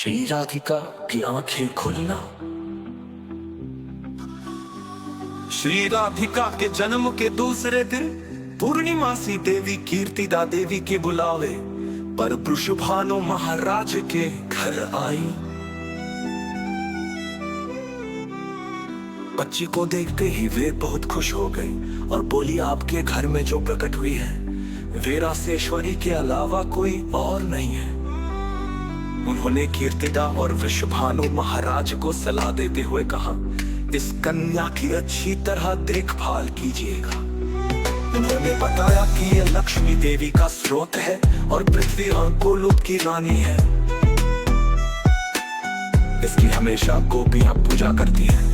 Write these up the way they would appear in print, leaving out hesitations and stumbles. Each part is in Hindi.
श्री राधिका की आंखें खुलना। श्री राधिका के जन्म के दूसरे दिन पूर्णिमासी देवी कीर्तिदा देवी के बुलावे पर वृषभानु महाराज के घर आई। बच्ची को देखते ही वे बहुत खुश हो गई और बोली, आपके घर में जो प्रकट हुई है वे रासेश्वरी के अलावा कोई और नहीं है। उन्होंने कीर्तिदा और वृषभानु महाराज को सलाह देते हुए कहा, इस कन्या की अच्छी तरह देखभाल कीजिएगा। उन्होंने बताया कि यह लक्ष्मी देवी का स्रोत है और पृथ्वी और गोलोक की रानी है। इसकी हमेशा गोपियां पूजा करती हैं।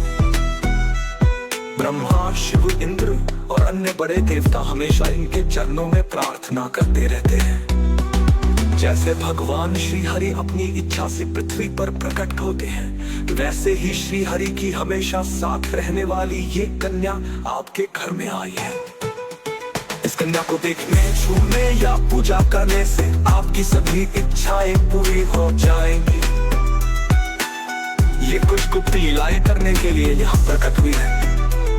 ब्रह्मा, शिव, इंद्र और अन्य बड़े देवता हमेशा इनके चरणों में प्रार्थना करते रहते हैं। जैसे भगवान श्री हरि अपनी इच्छा से पृथ्वी पर प्रकट होते हैं, वैसे ही श्री हरि की हमेशा साथ रहने वाली ये कन्या आपके घर में आई है। इस कन्या को देखने, छूने या पूजा करने से आपकी सभी इच्छाएं पूरी हो जाएंगी। ये कुछ गुप्त लीलाएं करने के लिए यहाँ प्रकट हुई है।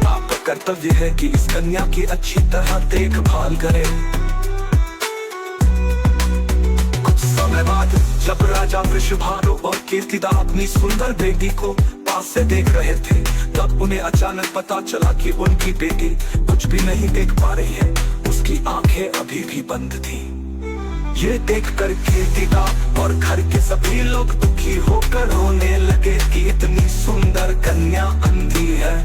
आपका कर्तव्य है कि इस कन्या की अच्छी तरह देखभाल करें। समय बाद जब राजा वृषभानु और कीर्तिदा अपनी सुंदर बेटी को पास से देख रहे थे, तब उन्हें अचानक पता चला कि उनकी बेटी कुछ भी नहीं देख पा रही है। उसकी आंखें अभी भी बंद थी। ये देखकर कीर्तिदा और घर के सभी लोग दुखी होकर रोने लगे कि इतनी सुंदर कन्या अंधी है।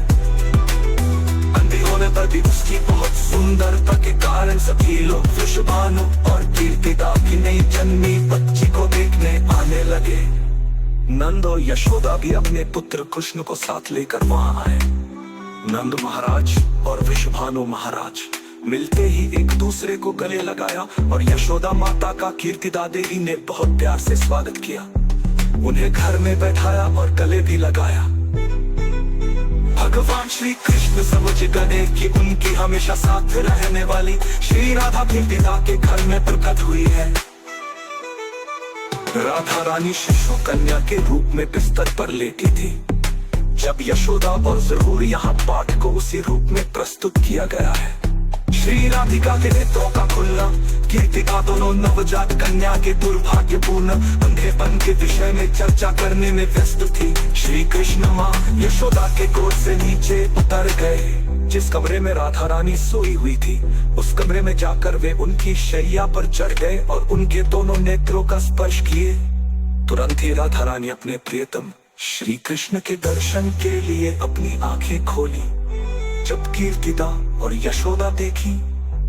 अंधी होने पर भी उसकी बहुत सुंदरता के कारण सभी लोग वृषभानु और कीर्तिदा की नई जन्मी बच्ची को देखने आने लगे। नंद और यशोदा भी अपने पुत्र कृष्ण को साथ लेकर वहां आए। नंद महाराज और वृषभानु महाराज मिलते ही एक दूसरे को गले लगाया और यशोदा माता का कीर्तिदा देवी ने बहुत प्यार से स्वागत किया। उन्हें घर में बैठाया और गले भी लगाया। भगवान श्री कृष्ण समझ गए कि उनकी हमेशा साथ रहने वाली श्री राधा कीर्तिदा के घर में प्रकट हुई है। राधा रानी शिशु कन्या के रूप में बिस्तर पर लेटी थी। जब यशोदा और जरूर यहाँ पाठ को उसी रूप में प्रस्तुत किया गया है। श्री राधिका के नेत्रों का खुलना, कीर्तिदा दोनों नवजात कन्या के दुर्भाग्यपूर्ण अंधेपन के विषय में चर्चा करने में व्यस्त थी। श्री कृष्ण माँ यशोदा के गोद से नीचे उतर गए। जिस कमरे में राधा रानी सोई हुई थी, उस कमरे में जाकर वे उनकी शैया पर चढ़ गए और उनके दोनों नेत्रों का स्पर्श किए। तुरंत ही राधा रानी अपने प्रियतम श्री कृष्ण के दर्शन के लिए अपनी आंखें खोली। जब कीर्तिदा और यशोदा देखी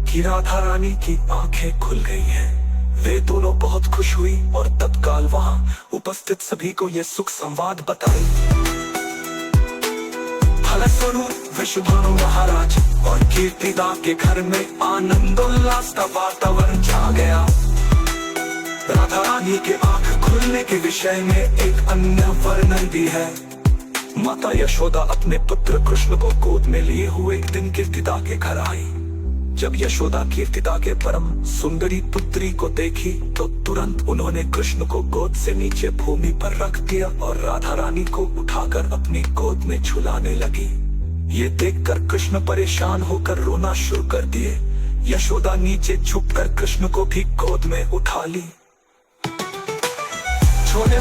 कि राधा रानी की आंखें खुल गई हैं, वे दोनों बहुत खुश हुई और तत्काल वहां उपस्थित सभी को यह सुख संवाद बताई। फलस्वरूप वृषभानु महाराज और कीर्तिदा के घर में आनंदोल्लास का वातावरण छा गया। राधा रानी के आंख खुलने के विषय में एक अन्य वर्णन भी है। माता यशोदा अपने पुत्र कृष्ण को गोद में लिए हुए एक दिन कीर्तिदा के घर आई। जब यशोदा कीर्तिदा के परम सुंदरी पुत्री को देखी तो तुरंत उन्होंने कृष्ण को गोद से नीचे भूमि पर रख दिया और राधा रानी को उठाकर अपनी गोद में झुलाने लगी। ये देखकर कृष्ण परेशान होकर रोना शुरू कर दिए। यशोदा नीचे झुककर कृष्ण को भी गोद में उठा ली। छोड़ने